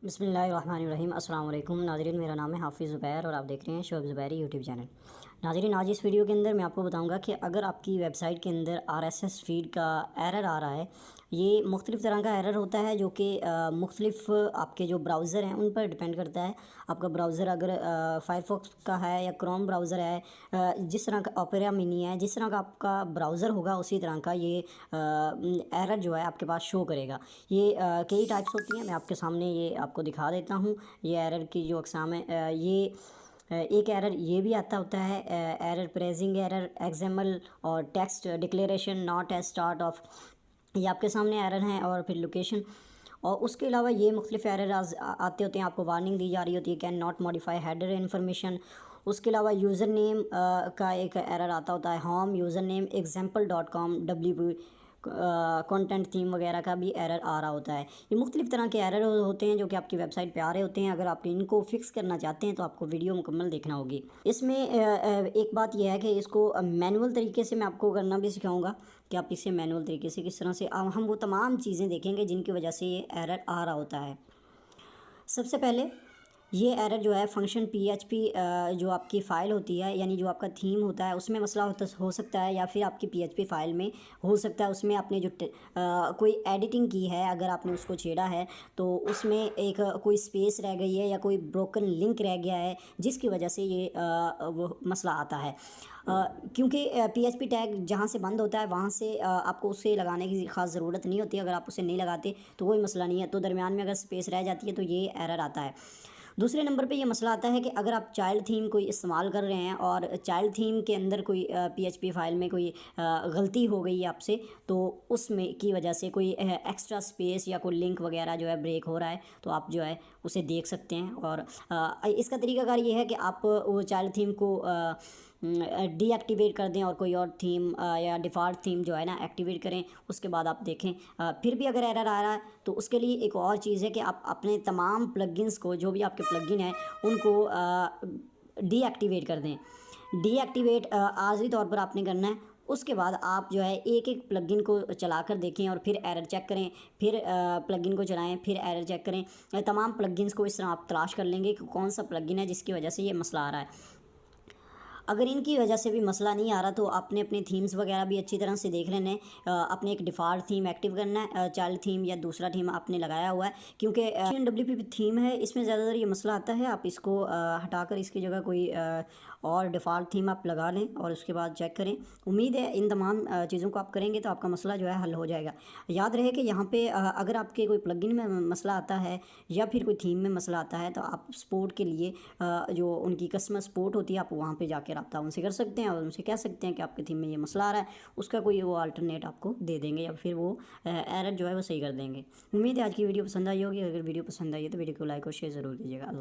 बिस्मिल्लाहिर्रहमानिर्रहीम। अस्सलाम वालेकुम नाज़रीन, मेरा नाम है हाफ़िज़ ज़ुबैर और आप देख रहे हैं शोएब ज़ुबैरी यूट्यूब चैनल। नाज़रीन, आज इस वीडियो के अंदर मैं आपको बताऊंगा कि अगर आपकी वेबसाइट के अंदर RSS फ़ीड का एरर आ रहा है, ये मुख्तलिफ़ तरह का एरर होता है जो कि मुख्तलिफ़ आपके जो ब्राउज़र हैं उन पर डिपेंड करता है। आपका ब्राउज़र अगर फायरफॉक्स का है या क्रोम ब्राउज़र है, जिस तरह का ओपेरा मिनी है, जिस तरह का आपका ब्राउज़र होगा उसी तरह का ये एरर जो है आपके पास शो करेगा। ये कई टाइप्स होती हैं, मैं आपके सामने ये आपको दिखा देता हूँ। ये एरर की जो अक़साम है, ये एक एरर ये भी आता होता है, एरर प्रेजिंग एरर, एक्सएमएल और text declaration not as start of, ये आपके सामने एरर हैं। और फिर लोकेशन, और उसके अलावा ये मुख्तलिफ एरर आते होते हैं, आपको वार्निंग दी जा रही होती है, can not modify header information. उसके अलावा यूज़र नेम का एक एरर आता होता है, home user name example.com WP content theme वगैरह का भी एरर आ रहा होता है। ये मुख्तलिफ़ तरह के एरर होते हैं जो कि आपकी वेबसाइट पे आ रहे होते हैं। अगर आप इनको फिक्स करना चाहते हैं तो आपको वीडियो मुकम्मल देखना होगी। इसमें एक बात यह है कि इसको मैनुअल तरीके से मैं आपको करना भी सिखाऊंगा कि आप इसे मैनुअल तरीके से किस तरह से, हम वो तमाम चीज़ें देखेंगे जिनकी वजह से ये एरर आ रहा होता है। सबसे पहले ये एरर जो है फंक्शन PHP जो आपकी फ़ाइल होती है, यानी जो आपका थीम होता है उसमें मसला हो सकता है, या फिर आपकी PHP फ़ाइल में हो सकता है। उसमें आपने जो कोई एडिटिंग की है, अगर आपने उसको छेड़ा है तो उसमें एक कोई स्पेस रह गई है या कोई ब्रोकन लिंक रह गया है, जिसकी वजह से ये वो मसला आता है। क्योंकि PHP टैग जहाँ से बंद होता है वहाँ से आपको उसे लगाने की ख़ास ज़रूरत नहीं होती। अगर आप उसे नहीं लगाते तो कोई मसला नहीं है, तो दरमियान में अगर स्पेस रह जाती है तो ये एरर आता है। दूसरे नंबर पे ये मसला आता है कि अगर आप चाइल्ड थीम कोई इस्तेमाल कर रहे हैं और चाइल्ड थीम के अंदर कोई PHP फ़ाइल में कोई गलती हो गई है आपसे, तो उसमें की वजह से कोई एक्स्ट्रा स्पेस या कोई लिंक वगैरह जो है ब्रेक हो रहा है, तो आप जो है उसे देख सकते हैं। और इसका तरीकाकार ये है कि आप वो चाइल्ड थीम को डीएक्टिवेट कर दें और कोई और थीम या डिफ़ॉल्ट थीम जो है ना एक्टिवेट करें, उसके बाद आप देखें। फिर भी अगर एरर आ रहा है तो उसके लिए एक और चीज़ है कि आप अपने तमाम प्लगइन्स को, जो भी आपके प्लगइन हैं उनको डीएक्टिवेट कर दें। डीएक्टिवेट आर्जी तौर पर आपने करना है। उसके बाद आप जो है एक एक प्लगइन को चला कर देखें और फिर एरर चेक करें, फिर प्लगइन को चलाएं, फिर एरर चेक करें। तमाम प्लगइन्स को इस तरह आप तलाश कर लेंगे कि कौन सा प्लगइन है जिसकी वजह से ये मसला आ रहा है। अगर इनकी वजह से भी मसला नहीं आ रहा तो आपने अपने थीम्स वगैरह भी अच्छी तरह से देख लेने। अपने एक डिफ़ॉल्ट थीम एक्टिव करना है, चाइल्ड थीम या दूसरा थीम आपने लगाया हुआ है, क्योंकि WP थीम है इसमें ज़्यादातर ये मसला आता है। आप इसको हटाकर इसकी जगह कोई और डिफ़ॉल्ट थीम आप लगा लें और उसके बाद चेक करें। उम्मीद है इन तमाम चीज़ों को आप करेंगे तो आपका मसला जो है हल हो जाएगा। याद रहे कि यहाँ पे अगर आपके कोई प्लगइन में मसला आता है या फिर कोई थीम में मसला आता है तो आप सपोर्ट के लिए जो उनकी कस्टमर सपोर्ट होती है, आप वहाँ पे जाकर रब्ता उनसे कर सकते हैं और उनसे कह सकते हैं कि आपकी थीम में ये मसला आ रहा है, उसका कोई वो अल्टरनेट आपको दे देंगे या फिर वो एरर जो है वो सही कर देंगे। उम्मीद है आज की वीडियो पसंद आई होगी। अगर वीडियो पसंद आई है तो वीडियो को लाइक और शेयर ज़रूर कीजिएगा। अल्लाह।